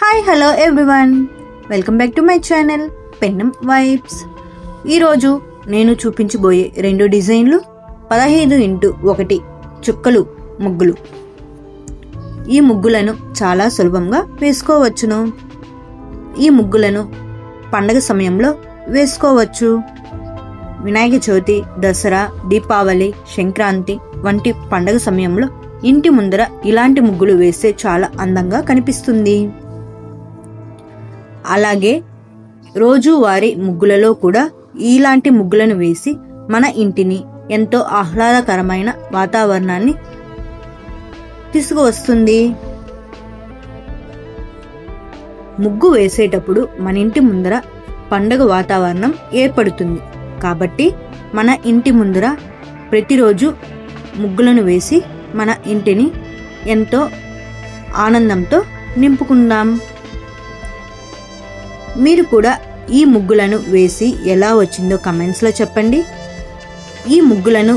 Hi hello everyone, welcome back to my channel Pennam vibes. ఈరోజు నేను చూపించబోయే రెండు డిజైన్లు 15x1 చుక్కలు ముగ్గులు. ఈ ముగ్గులను చాలా సులభంగా వేసుకోవచ్చును. ఈ ముగ్గులను పండగ సమయంలో వేసుకోవచ్చు. వినాయక చవితి, దసరా, దీపావళి, సంక్రాంతి వంటి పండగ సమయంలో ఇంటి ముందర ఇలాంటి ముగ్గులు వేస్తే చాలా అందంగా కనిపిస్తుంది. అలాగే రోజువారీ ముగ్గులలో కూడా ఇలాంటి ముగ్గులను వేసి మన ఇంటిని ఎంతో ఆహ్లాదకరమైన వాతావరణాన్ని తీసుకువస్తుంది. ముగ్గు వేసేటప్పుడు మన ఇంటి ముందర పండగ వాతావరణం ఏర్పడుతుంది. కాబట్టి మన ఇంటి ముందర ప్రతిరోజు ముగ్గులను వేసి మన ఇంటిని ఎంతో ఆనందంతో నింపుకుందాం. మీరు కూడా ఈ ముగ్గులను వేసి ఎలా వచ్చిందో కమెంట్స్లో చెప్పండి. ఈ ముగ్గులను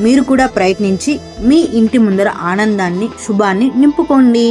మీరు కూడా ప్రయత్నించి మీ ఇంటి ముందర ఆనందాన్ని, శుభాన్ని నింపుకోండి.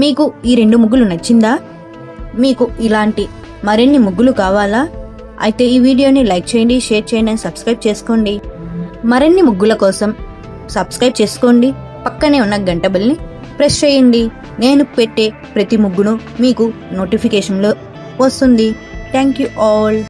మీకు ఈ రెండు ముగ్గులు నచ్చిందా? మీకు ఇలాంటి మరిన్ని ముగ్గులు కావాలా? అయితే ఈ వీడియోని లైక్ చేయండి, షేర్ చేయండి, సబ్స్క్రైబ్ చేసుకోండి. మరిన్ని ముగ్గుల కోసం సబ్స్క్రైబ్ చేసుకోండి. పక్కనే ఉన్న గంట బెల్ని ప్రెస్ చేయండి. నేను పెట్టే ప్రతి ముగ్గును మీకు నోటిఫికేషన్లో వస్తుంది. Thank you all.